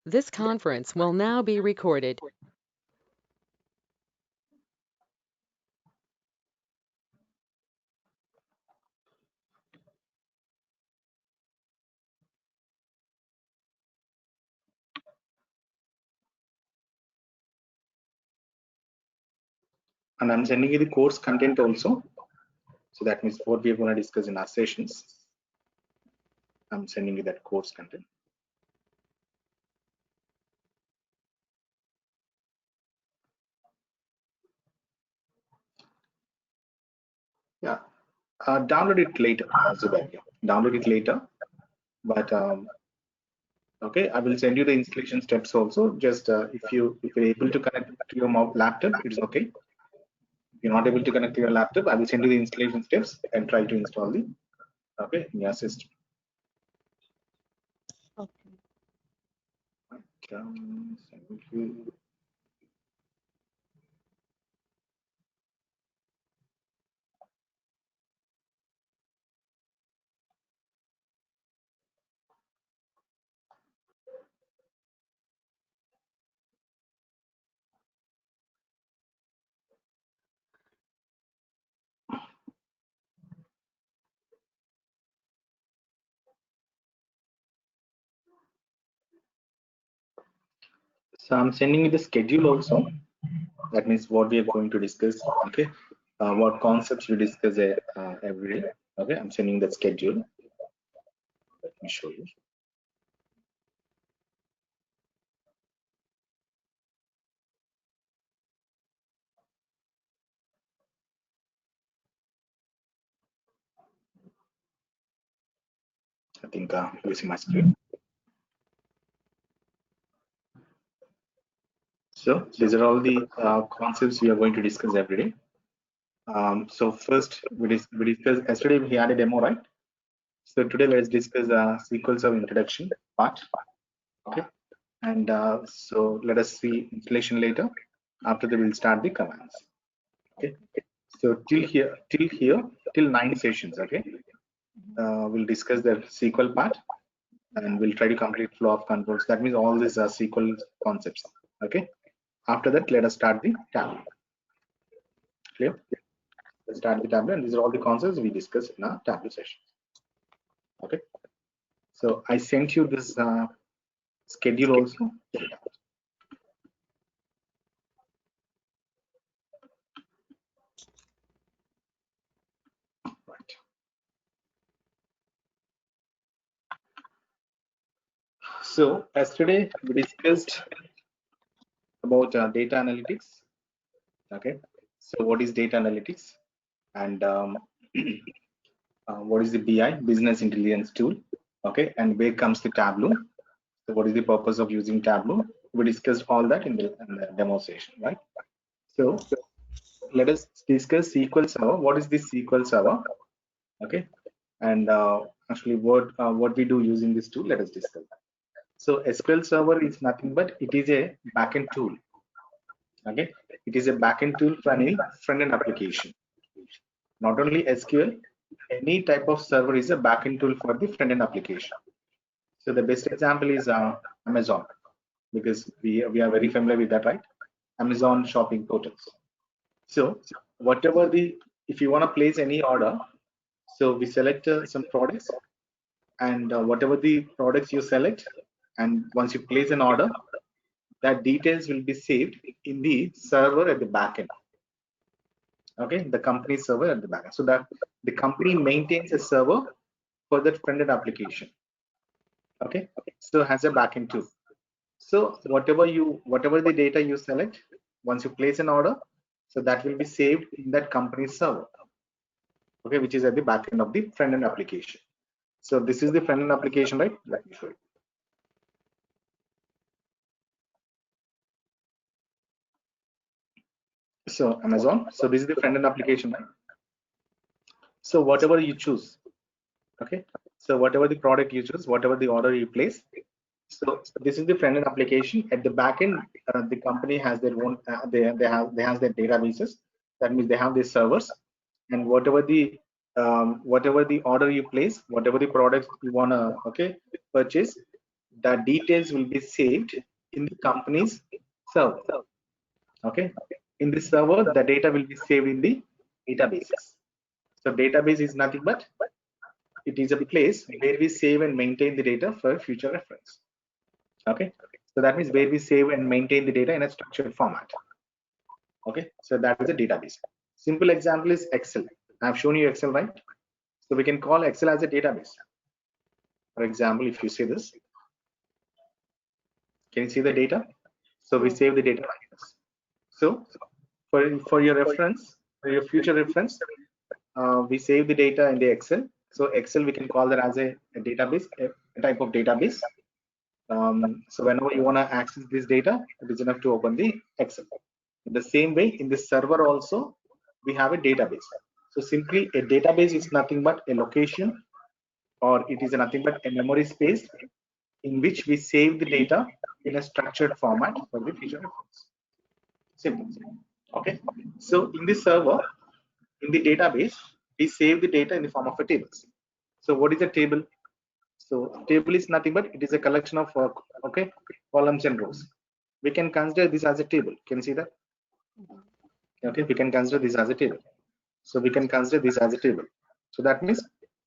This conference will now be recorded. And I'm sending you the course content also. So that means what we are going to discuss in our sessions. I'm sending you that course content. Yeah, download it later, Zubair. Download it later. But okay, I will send you the installation steps also. Just if you're able to connect to your laptop, it's okay. If you're not able to connect to your laptop, I will send you the installation steps and try to install the in your system. Okay. Thank you. So I'm sending you the schedule also. That means what we are going to discuss. Okay, what concepts we discuss every day. Okay, I'm sending that schedule. Let me show you. I think using my screen. So these are all the concepts we are going to discuss every day. So first we discussed yesterday we had a demo, right? So today let's discuss SQL Server introduction part. Okay, and so let us see installation later. After that we'll start the commands. Okay, so till 9 sessions. Okay, we'll discuss the SQL part and we'll try to complete flow of controls. That means all these are SQL concepts. Okay, after that let us start the tableau. Clear? Let's start the tableau, and these are all the concepts we discussed in our tableau session. Okay, so I sent you this schedule also. Right. So yesterday we discussed about data analytics. Okay, so what is data analytics, and what is the BI, business intelligence tool? Okay, and where comes the Tableau? So what is the purpose of using Tableau? We discussed all that in the demo session, right? So let us discuss SQL Server. What is this SQL Server? Okay, and actually what we do using this tool, let us discuss that. So SQL Server is nothing but it is a backend tool. Okay, it is a backend tool for any front-end application. Not only SQL, any type of server is a backend tool for the front-end application. So the best example is Amazon, because we are very familiar with that, right? Amazon shopping portals. So whatever if you want to place any order, so we select some products, and whatever the products you select, and once you place an order, that details will be saved in the server at the backend. Okay, the company server at the backend. So that the company maintains a server for that front-end application. Okay, so it has a backend too. So whatever the data you select, once you place an order, so that will be saved in that company's server. Okay, which is at the backend of the front-end application. So this is the front-end application, right? Let me show you. So Amazon. So this is the front-end application, right? So whatever you choose, okay. So whatever the product you choose, whatever the order you place. So this is the front-end application. At the backend, the company has their own. They have their databases. That means they have their servers, and whatever the order you place, whatever the product you wanna purchase, the details will be saved in the company's server. Okay, in the server, the data will be saved in the databases. So database is nothing but it is a place where we save and maintain the data for future reference. Okay, so that means where we save and maintain the data in a structured format. Okay, so that is a database. Simple example is Excel. I've shown you Excel, right? So we can call Excel as a database. For example, if you see this, can you see the data? So we save the data like this. So for your reference, for your future reference, we save the data in the Excel. So Excel, we can call that as a database, a type of database. So whenever you want to access this data, it is enough to open the Excel. In the same way, in this server also, we have a database. So simply a database is nothing but a location, or it is nothing but a memory space in which we save the data in a structured format for the future reference. Simple. Okay. So in the server, in the database, we save the data in the form of a tables. So what is a table? So table is nothing but it is a collection of okay, columns and rows. We can consider this as a table. Can you see that? Okay, we can consider this as a table. So we can consider this as a table. So that means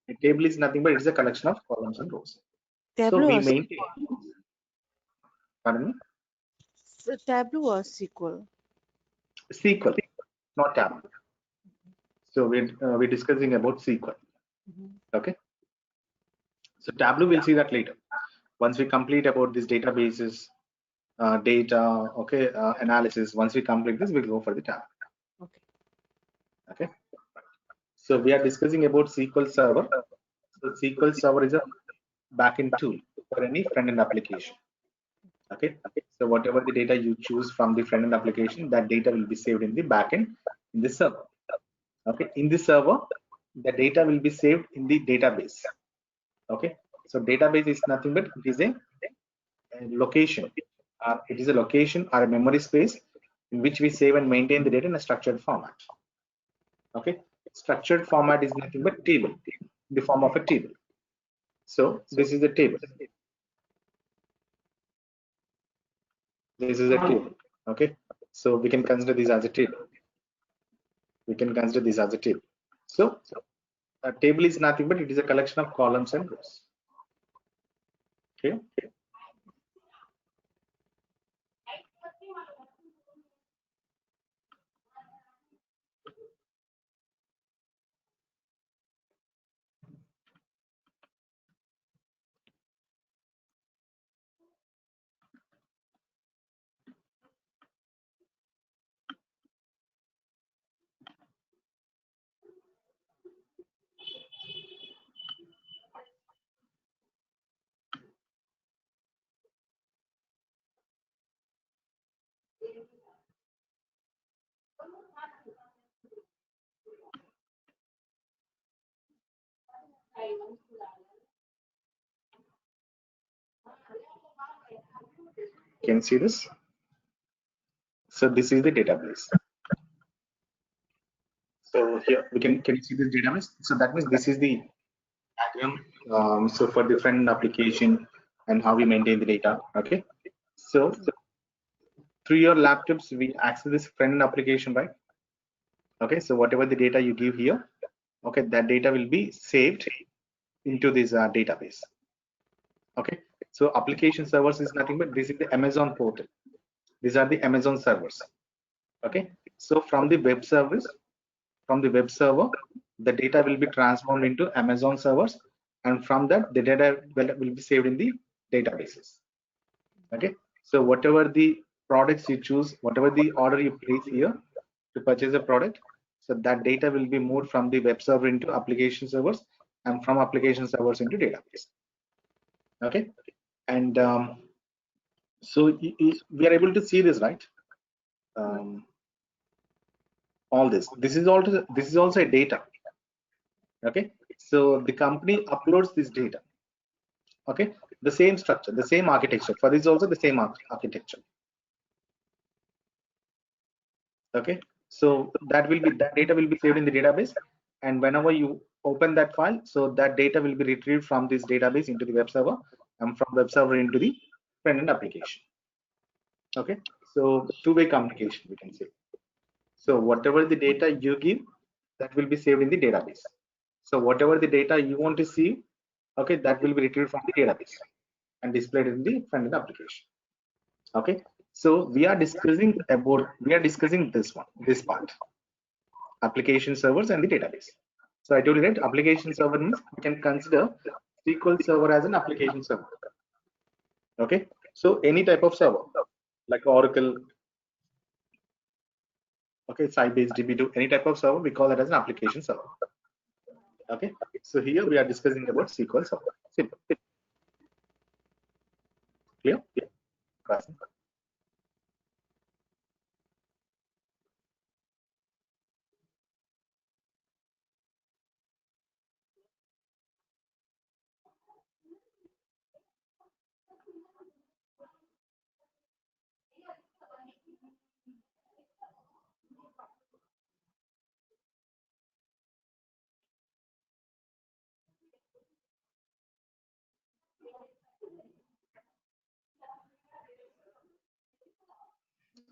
a table is nothing but it is a collection of columns and rows. Tableau So we or maintain. Pardon me? Tableau or SQL? SQL, not Tableau. So we're discussing about SQL. Okay. So Tableau, we'll see that later. Once we complete about these databases, data, okay, analysis. Once we complete this, we'll go for the Tableau. Okay. Okay. So we are discussing about SQL Server. So SQL Server is a backend tool for any front-end application. Okay. So whatever the data you choose from the front-end application, that data will be saved in the backend in the server. Okay. In the server, the data will be saved in the database. Okay. So database is nothing but it is a location. It is a location or a memory space in which we save and maintain the data in a structured format. Okay. Structured format is nothing but table, in the form of a table. So this is the table. This is a table. Okay. So we can consider this as a table. We can consider this as a table. So a table is nothing but it is a collection of columns and rows. Okay. Can you see this? So this is the database. So here we can you see this database? So that means this is the diagram. So for different application and how we maintain the data. Okay. So through your laptops, we access this front-end application, right? Okay. So whatever the data you give here, okay, that data will be saved into this database. Okay. So application servers is nothing but this is the Amazon portal. These are the Amazon servers. Okay. So from the web service, from the web server, the data will be transformed into Amazon servers, and from that the data will be saved in the databases. Okay. So whatever the products you choose, whatever the order you place here to purchase a product, so that data will be moved from the web server into application servers, and from application servers into database. Okay. And so we are able to see this, right? All this is also a data. Okay. So the company uploads this data. Okay. The same structure, the same architecture. For this also the same architecture. Okay. So that data will be saved in the database, and whenever you open that file, so that data will be retrieved from this database into the web server, from web server into the front-end application. Okay, so two-way communication, we can say. So whatever the data you give, that will be saved in the database. So whatever the data you want to see, okay, that will be retrieved from the database and displayed in the front-end application. Okay, so we are discussing this part, application servers and the database. So I told you that application server means we can consider SQL Server as an application server. Okay, so any type of server like Oracle, okay, Sybase, DB2, any type of server, we call that as an application server. Okay, so here we are discussing about SQL Server. Simple. Clear? Yeah.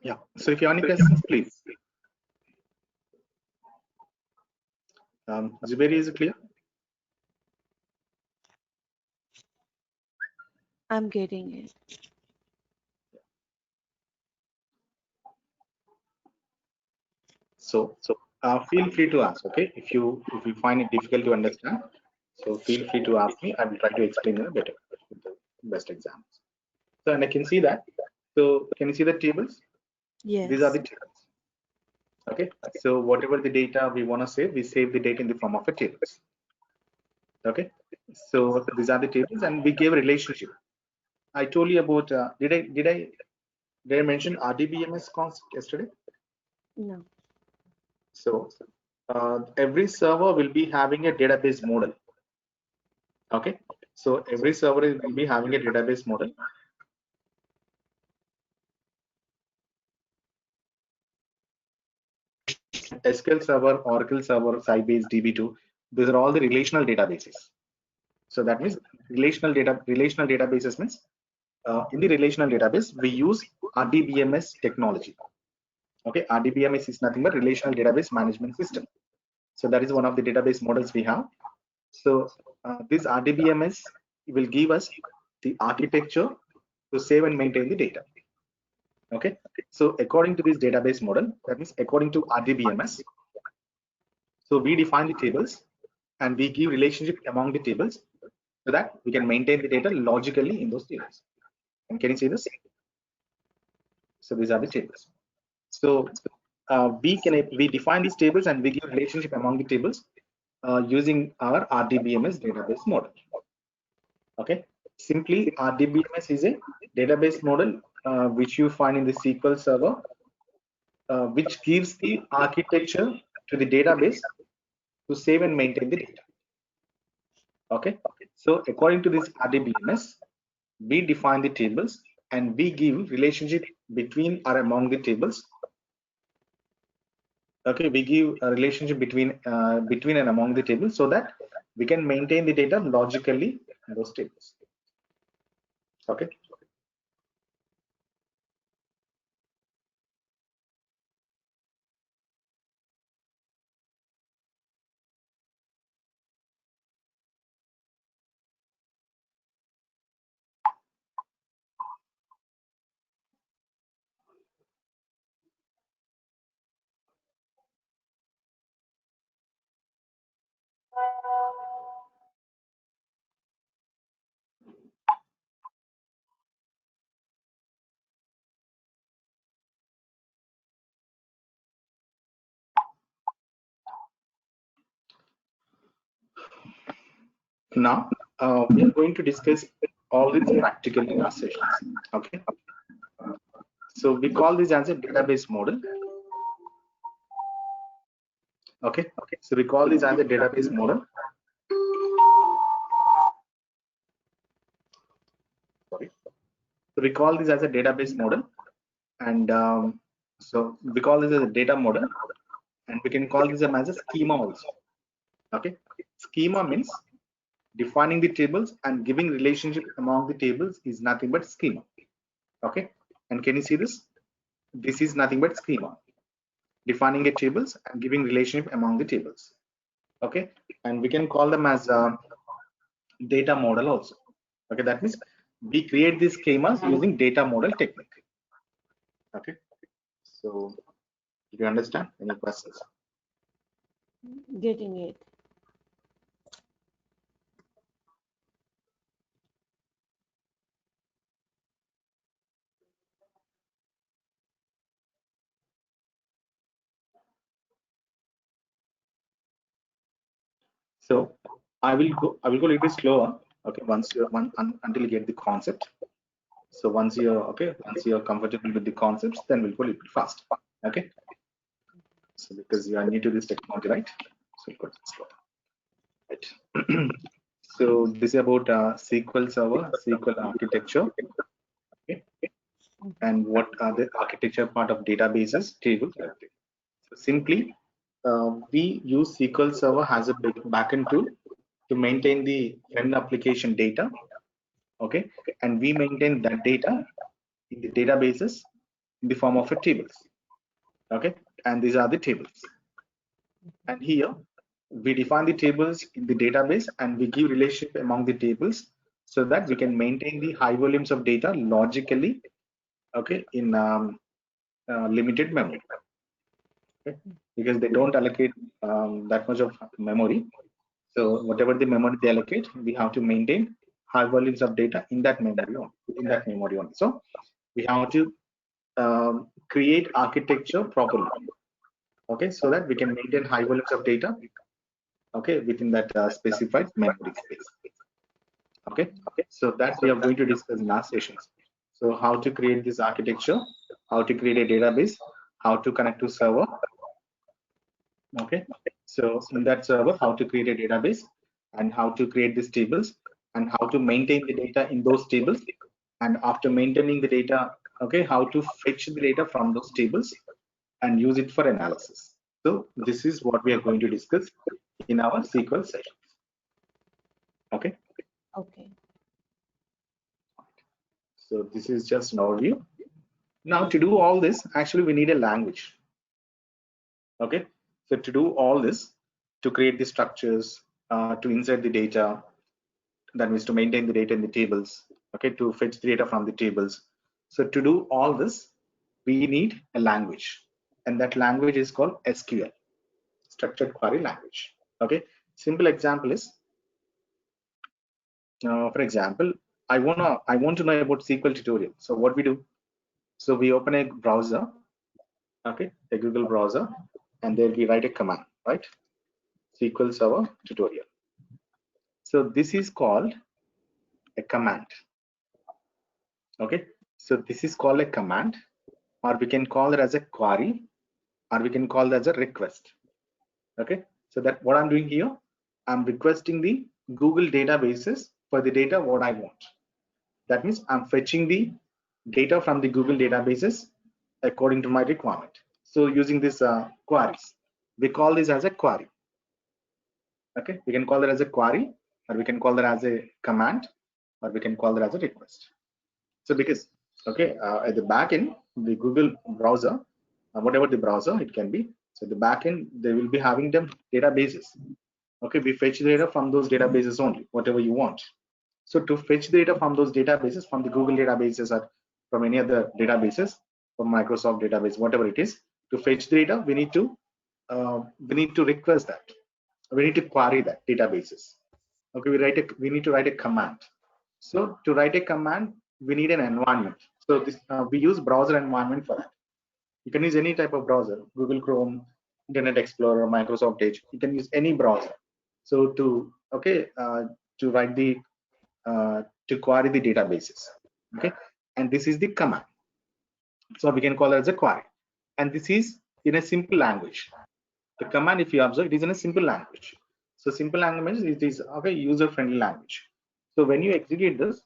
Yeah. So if you have any questions, please. Zuberi, is it clear? I'm getting it. So feel free to ask. Okay, if you find it difficult to understand, so feel free to ask me. I will try to explain it better with the best examples. So and I can see that. So can you see the tables? Yes. These are the tables. Okay, so whatever the data we want to save, we save the data in the form of a tables. Okay, so these are the tables, and we gave a relationship. I told you about. Did I mention RDBMS concept yesterday? No. So every server will be having a database model. Okay, so every server will be having a database model. SQL Server, Oracle Server, Sybase, DB2, these are all the relational databases. So that means relational databases means in the relational database we use RDBMS technology. Okay, RDBMS is nothing but relational database management system. So that is one of the database models we have. So this RDBMS will give us the architecture to save and maintain the data. Okay, so according to this database model, that means according to RDBMS, so we define the tables and we give relationship among the tables so that we can maintain the data logically in those tables. And can you see this? So these are the tables. So we define these tables and we give relationship among the tables using our RDBMS database model. Okay, simply RDBMS is a database model which you find in the SQL Server, which gives the architecture to the database to save and maintain the data. Okay, so according to this RDBMS, we define the tables and we give relationship between or among the tables. Okay, we give a relationship between and among the tables so that we can maintain the data logically in those tables. Okay. Now we are going to discuss all these practically in our sessions. Okay, so we call this as a database model. Okay, so we call this as a database model. Sorry, so we call this as a database model, and so we call this as a data model, and we can call this as a schema also. Okay, schema means defining the tables and giving relationship among the tables is nothing but schema. Okay, and can you see this? This is nothing but schema, defining the tables and giving relationship among the tables. Okay, and we can call them as a data model also. Okay, that means we create these schemas using data model technique. Okay, so do you understand? Any questions? Getting it. So I will go a little bit slower. Okay, once you until you get the concept. So once you're comfortable with the concepts, then we'll go a little bit fast. Okay. So because you are new to this technology, right? So we'll go slow. Right. So this is about SQL Server, SQL architecture. Okay. And what are the architecture part of databases, tables, everything. So simply, we use SQL Server as a backend tool to maintain the end application data. Okay, and we maintain that data in the databases in the form of a tables. Okay, and these are the tables. And here we define the tables in the database and we give relationship among the tables so that we can maintain the high volumes of data logically. Okay, in limited memory. Okay, because they don't allocate that much of memory. So whatever the memory they allocate, we have to maintain high volumes of data in that memory only. So we have to create architecture properly. Okay, so that we can maintain high volumes of data. Okay, within that specified memory space. Okay, so that we are going to discuss in our sessions. So how to create this architecture, how to create a database, how to connect to server. Okay, so in that server, how to create a database and how to create these tables and how to maintain the data in those tables. And after maintaining the data, okay, how to fetch the data from those tables and use it for analysis. So this is what we are going to discuss in our SQL session. Okay. Okay. So this is just an overview. Now to do all this, actually we need a language. Okay. So to do all this, to create the structures, to insert the data, that means to maintain the data in the tables, okay, to fetch the data from the tables. So to do all this, we need a language, and that language is called SQL, structured query language. Okay. Simple example is, for example, I want to know about SQL tutorial. So what we do? So we open a browser, okay, a Google browser, and there we write a command, right? SQL Server tutorial. So this is called a command. Okay, so this is called a command, or we can call it as a query, or we can call it as a request. Okay, so that what I'm doing here, I'm requesting the Google databases for the data what I want. That means I'm fetching the data from the Google databases according to my requirement. So using this queries, we call this as a query. Okay, we can call it as a query, or we can call it as a command, or we can call it as a request. So because, okay, at the backend, the Google browser, whatever the browser it can be, so the backend they will be having them databases. Okay, we fetch data from those databases only, whatever you want. So to fetch data from those databases, from the Google databases or from any other databases, from Microsoft database, whatever it is, to fetch data, we need to request that. We need to query that databases. Okay, we need to write a command. So to write a command, we need an environment. So this we use browser environment for that. You can use any type of browser, Google Chrome, Internet Explorer, Microsoft Edge. You can use any browser. So to write the to query the databases. Okay, and this is the command. So we can call it as a query, and this is in a simple language. The command, if you observe, it is in a simple language. So simple language, it is okay, user-friendly language. So when you execute this,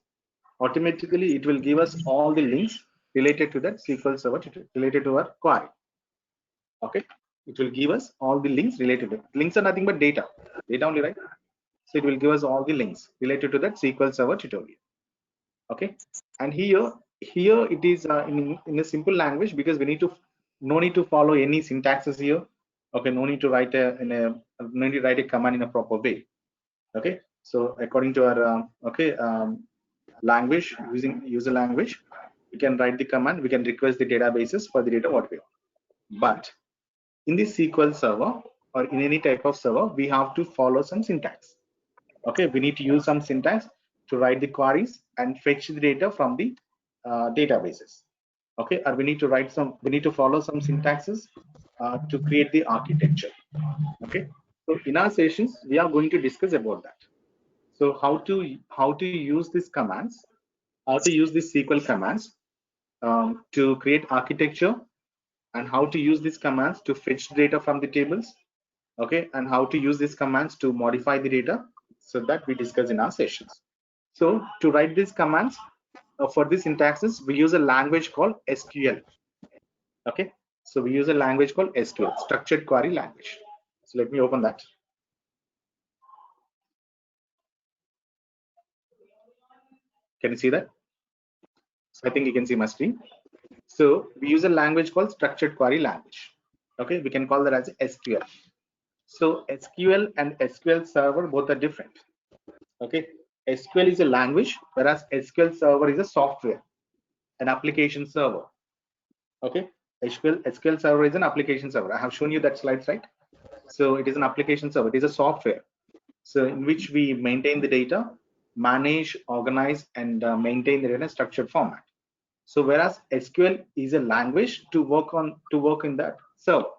automatically it will give us all the links related to that SQL Server, related to our query. Okay, it will give us all the links related to it. Links are nothing but data only, right? So it will give us all the links related to that SQL Server tutorial. Okay, and here it is in a simple language, because we need to no need to follow any syntaxes here. Okay, no need to write a command in a proper way. Okay, so according to our language, using user language, we can write the command, we can request the databases for the data what we want. But in the SQL Server or in any type of server, we have to follow some syntax. Okay, we need to use some syntax to write the queries and fetch the data from the databases. Okay, or we need to follow some syntaxes to create the architecture. Okay, so in our sessions we are going to discuss about that. So how to use these commands, how to use these SQL commands to create architecture, and how to use these commands to fetch data from the tables. Okay, and how to use these commands to modify the data, so that we discuss in our sessions. So to write these commands for these syntaxes, we use a language called SQL. Okay, so we use a language called SQL, structured query language. So let me open that. Can you see that? So I think you can see my screen. So we use a language called structured query language. Okay, we can call that as SQL. So SQL and SQL Server both are different. Okay, SQL is a language, whereas SQL Server is a software, an application server. Okay, SQL Server is an application server. I have shown you that slides, right? So it is an application server. It is a software, so in which we maintain the data, manage, organize, and maintain the data in a structured format. So whereas SQL is a language to work in that server.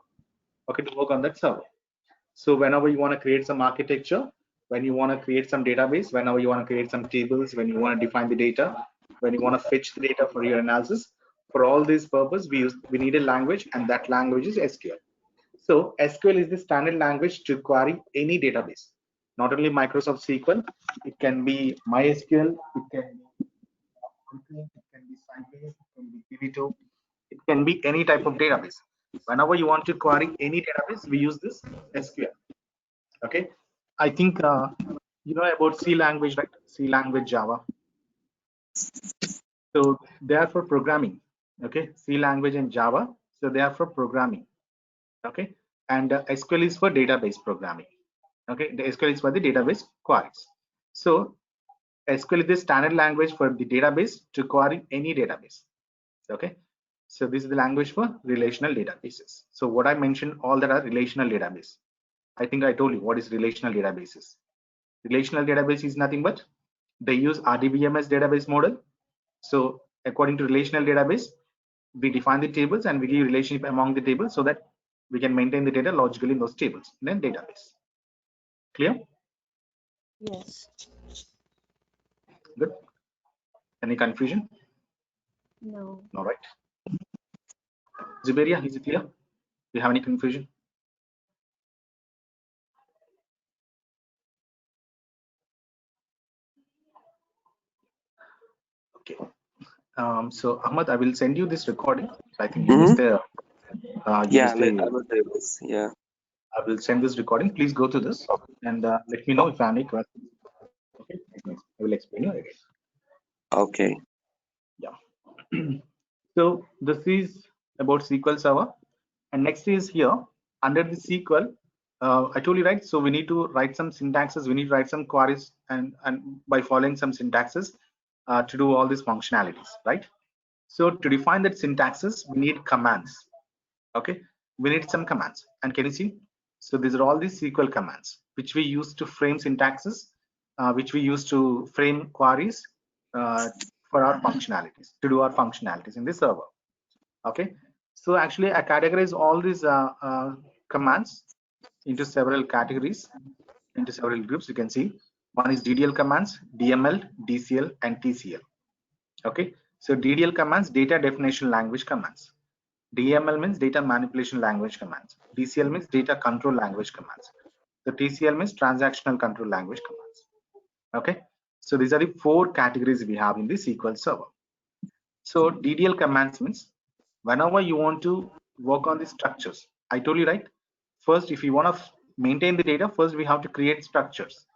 Okay, to work on that server. So whenever you want to create some architecture, when you want to create some database, whenever you want to create some tables, when you want to define the data, when you want to fetch the data for your analysis, for all this purpose, we need a language, and that language is SQL. So SQL is the standard language to query any database, not only Microsoft SQL. It can be MySQL, it can be Sybase, it can be DB2, it can be any type of database. Whenever you want to query any database, we use this SQL. Okay, I think you know about C language, right? C language, Java. So they are for programming. Okay, C language and Java, so they are for programming. Okay, and SQL is for database programming. Okay, the SQL is for the database queries. So SQL is the standard language for the database to query any database. Okay, so this is the language for relational databases. So what I mentioned, all that are relational database. I think I told you what is relational databases. Relational database is nothing but they use RDBMS database model. So according to relational database, we define the tables and we give relationship among the tables so that we can maintain the data logically in those tables in a database. Clear? Yes. Good. Any confusion? No. All right. Zuberia, is it clear? Do you have any confusion? Okay. So Ahmad, I will send you this recording. I think you missed the. I will send this recording. Please go to this and let me know if I have any questions. Okay, I will explain you again. Okay. Yeah. So this is about SQL Server, and next is here under the SQL. I told you, right? So we need to write some syntaxes. We need to write some queries, and by following some syntaxes to do all these functionalities, right? So to define that syntaxes, we need commands. Okay, we need some commands, and can you see? So these are all these SQL commands which we use to frame syntaxes, which we use to frame queries for our functionalities, to do our functionalities in the server. Okay, so actually I categorize all these commands into several categories, into several groups. You can see one is DDL commands, DML, DCL, and TCL. Okay, so DDL commands, data definition language commands. DML means data manipulation language commands. DCL means data control language commands. The TCL means transactional control language commands. Okay, so these are the 4 categories we have in the SQL Server. So DDL commands means whenever you want to work on the structures, I told you, right? First, if you want to maintain the data, first we have to create structures.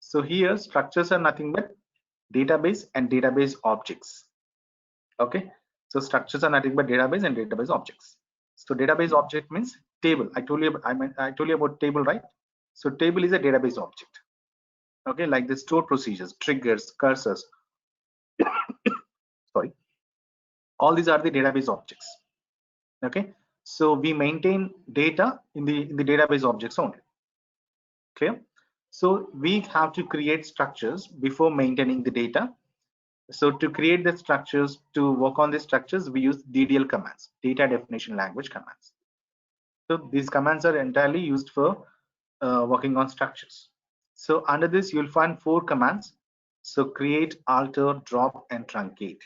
So here structures are nothing but database and database objects. Okay, so structures are nothing but database and database objects. So database object means table. I told you about table, right? So table is a database object. Okay, like the stored procedures, triggers, cursors. Sorry, all these are the database objects. Okay, so we maintain data in the database objects only. Clear? So we have to create structures before maintaining the data. So to create the structures, to work on the structures, we use DDL commands, data definition language commands. So these commands are entirely used for working on structures. So under this, you'll find 4 commands. So create, alter, drop, and truncate.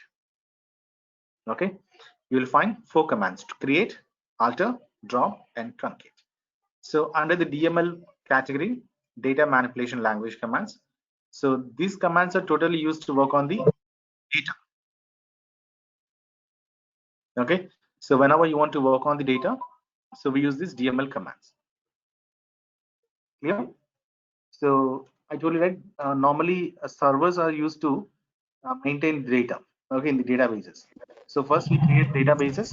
Okay, you'll find 4 commands to create, alter, drop, and truncate. So under the DML category, data manipulation language commands. So these commands are totally used to work on the data. Okay, so whenever you want to work on the data, so we use these DML commands. Clear? So I told you that normally servers are used to maintain data, okay, in the databases. So first we create databases,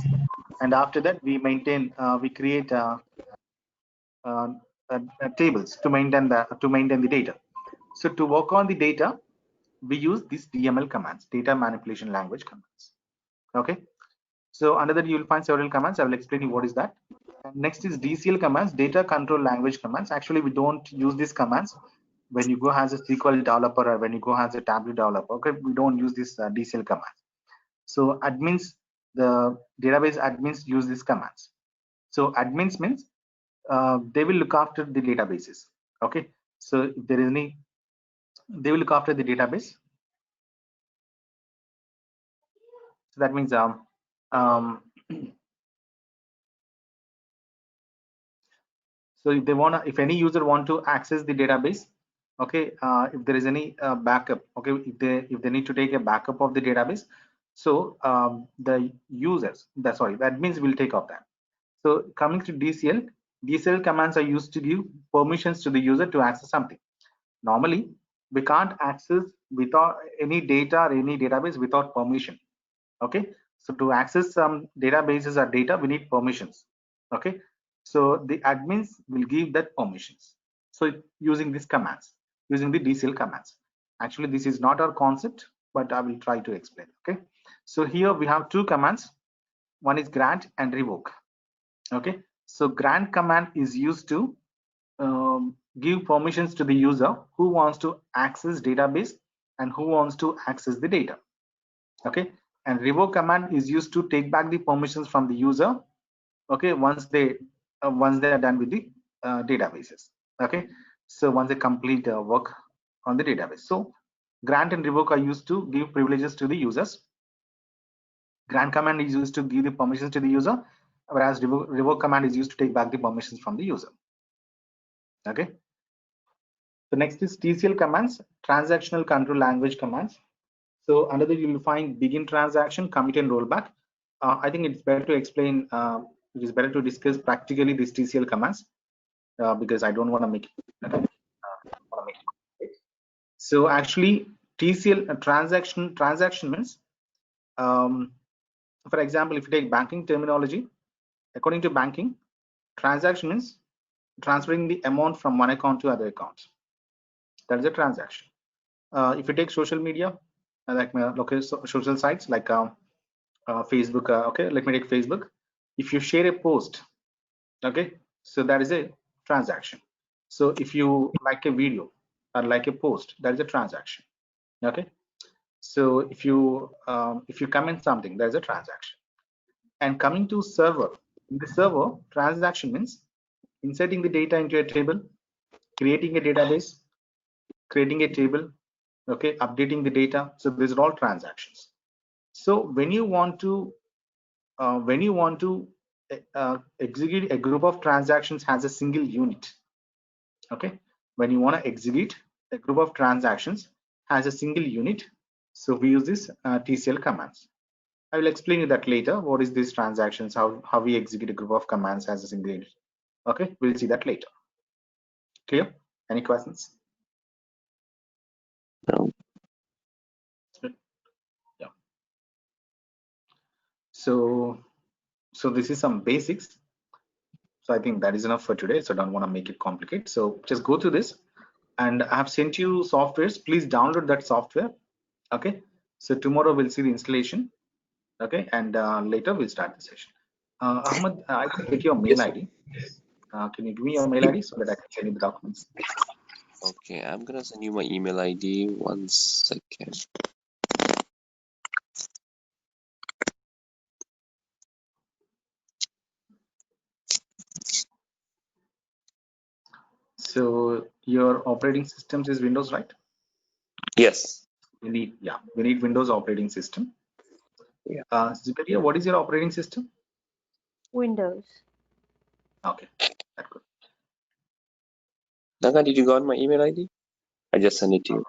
and after that we maintain, we create tables to maintain the data. So to work on the data, we use these DML commands, data manipulation language commands. Okay, so under that you will find several commands. I will explain you what is that. And next is DCL commands, data control language commands. Actually, we don't use these commands when you go as a SQL developer or when you go as a Tableau developer. Okay, we don't use this DCL commands. So admins, the database admins use these commands. So admins means they will look after the databases. Okay, so if there is any, they will look after the database. So that means so if they want to, if any user want to access the database, okay, if there is any backup, okay, if they need to take a backup of the database, so the users, the admins will take off that. So coming to DCL, DCL commands are used to give permissions to the user to access something. Normally, we can't access without any data or any database without permission. Okay, so to access some databases or data, we need permissions. Okay, so the admins will give that permissions. So using these commands, using the DCL commands. Actually, this is not our concept, but I will try to explain. Okay, so here we have 2 commands. One is grant and revoke. Okay, so grant command is used to give permissions to the user who wants to access database and who wants to access the data. Okay, and revoke command is used to take back the permissions from the user. Okay, once they are done with the databases. Okay, so once they complete work on the database. So grant and revoke are used to give privileges to the users. Grant command is used to give the permissions to the user, whereas revoke command is used to take back the permissions from the user. Okay, so next is TCL commands, transactional control language commands. So under that you will find begin transaction, commit and rollback. I think it's better to explain, it is better to discuss practically these TCL commands because I don't want to make it. So actually TCL transaction means, for example, if you take banking terminology, according to banking, transaction means transferring the amount from one account to other account. That is a transaction. If you take social media, like local social sites like Facebook, okay, let me take Facebook. If you share a post, okay, so that is a transaction. So if you like a video or like a post, that is a transaction. Okay, so if you comment something, that is a transaction. And coming to server, in the server, transaction means inserting the data into a table, creating a database, creating a table, okay, updating the data. So these are all transactions. So when you want to execute a group of transactions as a single unit, okay, when you want to execute a group of transactions as a single unit, so we use this TCL commands. I will explain you that later. What is these transactions? How we execute a group of commands as a single unit? Okay, we'll see that later. Clear? Any questions? So this is some basics. So I think that is enough for today. So I don't want to make it complicated. So just go through this, and I have sent you softwares. Please download that software. Okay. So tomorrow we'll see the installation. Okay, and later we'll start the session. Ahmed, I can get your mail Yes. ID. Can you give me your mail ID so that I can send you the documents? Okay, I'm gonna send you my email ID. 1 second. So your operating systems is Windows, right? Yes. We need Windows operating system. Yeah. Ziberia, what is your operating system? Windows. Okay, that's good. Nanga, did you got my email ID? I just sent it to you.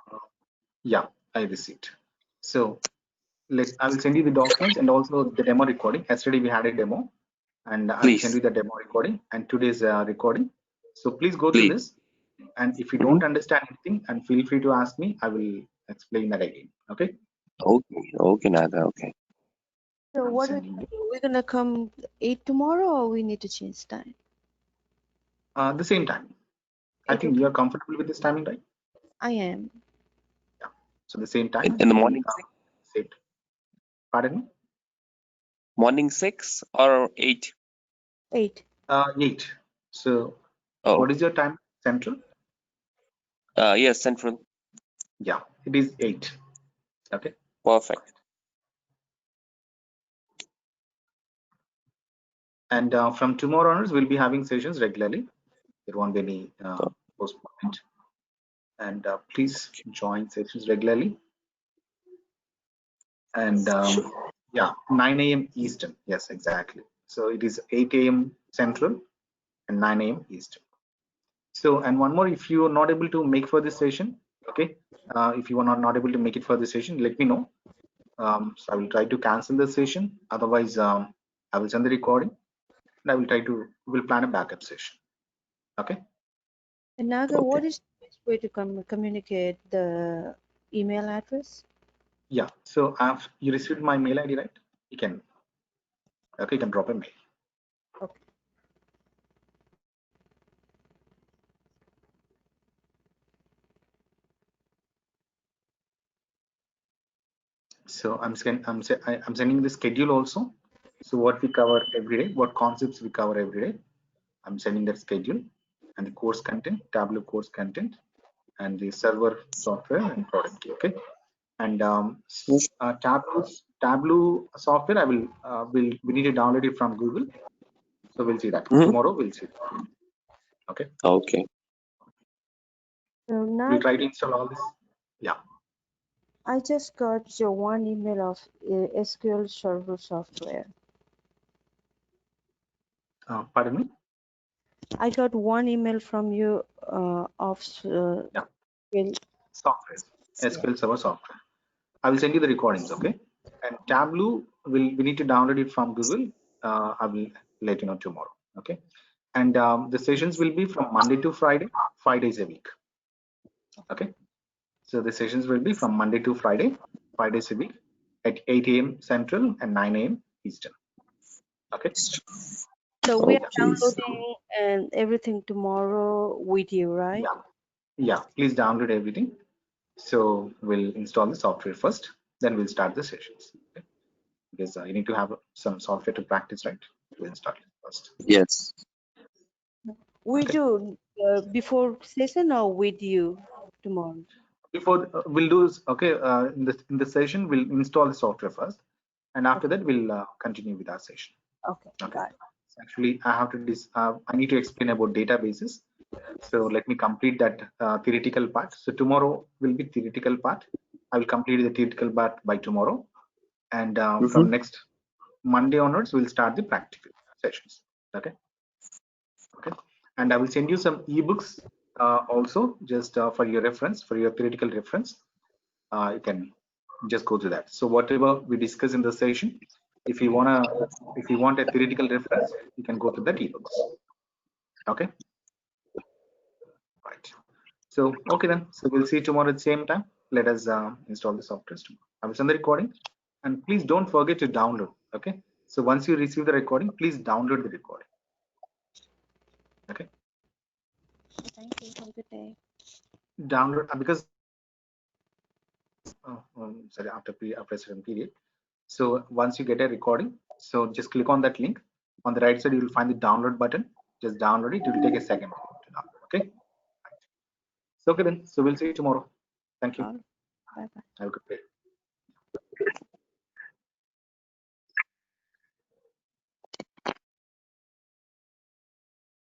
Yeah, I received. So I will send you the documents and also the demo recording. Yesterday we had a demo, and I will send Please. you the demo recording and today's recording. So please go through this. And if you don't understand anything, and feel free to ask me, I will explain that again. Okay. Okay, Naga. Okay. So I'm what are we sending gonna do? We're gonna come 8 tomorrow, or we need to change time? the same time. I 8 think you are comfortable with this timing, right? I am. Yeah. So the same time. In the morning, Set. Pardon me. morning 6 or 8? 8. 8. So Oh, what is your time? Central? yes, Central. Yeah, it is 8. Okay. Perfect. And from tomorrow onwards, we'll be having sessions regularly. There won't be any postponement. And please join sessions regularly. And yeah, 9 a.m. Eastern. Yes, exactly. So it is 8 a.m. Central and 9 a.m. Eastern. So, and one more, if you are not able to make for this session, okay, if you are not able to make it for this session, let me know. So I will try to cancel the session. Otherwise, I will send the recording and I will we'll plan a backup session. Okay. And Naga, Okay. what is the best way to communicate the email address? Yeah. So you received my mail ID, right? You can drop a mail. Okay. So I'm sending the schedule also. So what we cover every day, what concepts we cover every day. I'm sending that schedule and the course content, Tableau course content, and the server software and product key. Okay. And Tableau software, I will we need to download it from Google. So we'll see that tomorrow. We'll see. Okay. Okay. So now We'll try to install all this. Yeah. I just got your one email of SQL Server software. Pardon me. I got one email from you of Software, SQL Server software. I will send you the recordings. Okay. And Tableau we need to download it from Google. I will let you know tomorrow. Okay. And the sessions will be from Monday to Friday, 5 days a week. Okay. So the sessions will be from Monday to Friday, 5 days a week at 8 a.m. Central and 9 a.m. Eastern. Okay. So we are downloading and everything tomorrow with you, right? Yeah. Please download everything. So we'll install the software first, then we'll start the sessions. Okay? Because you need to have some software to practice, right? To install it first. Yes. We Okay. do before session or with you tomorrow? Before we'll do okay. In the session we'll install the software first, and after that we'll continue with our session. Okay. Got it. Actually, I have to I need to explain about databases. So let me complete that theoretical part. So tomorrow will be theoretical part. I will complete the theoretical part by tomorrow, and from next Monday onwards we'll start the practical sessions. Okay. And I will send you some ebooks also, just for your reference, for your theoretical reference. You can just go to that. So whatever we discuss in the session, if you want a theoretical reference, you can go to that ebooks. Okay. Right. So okay then. So we'll see you tomorrow at the same time. Let us install the software tomorrow. I will send the recording, and please don't forget to download. Okay. So once you receive the recording, please download the recording. Okay. Thank you. Have a good day. Download because sorry, after a certain period. So once you get a recording, so just click on that link. On the right side, you will find the download button. Just download it. It will take a second to download. Okay. So okay then. So we'll see you tomorrow. Thank you. Bye bye. Have a good day.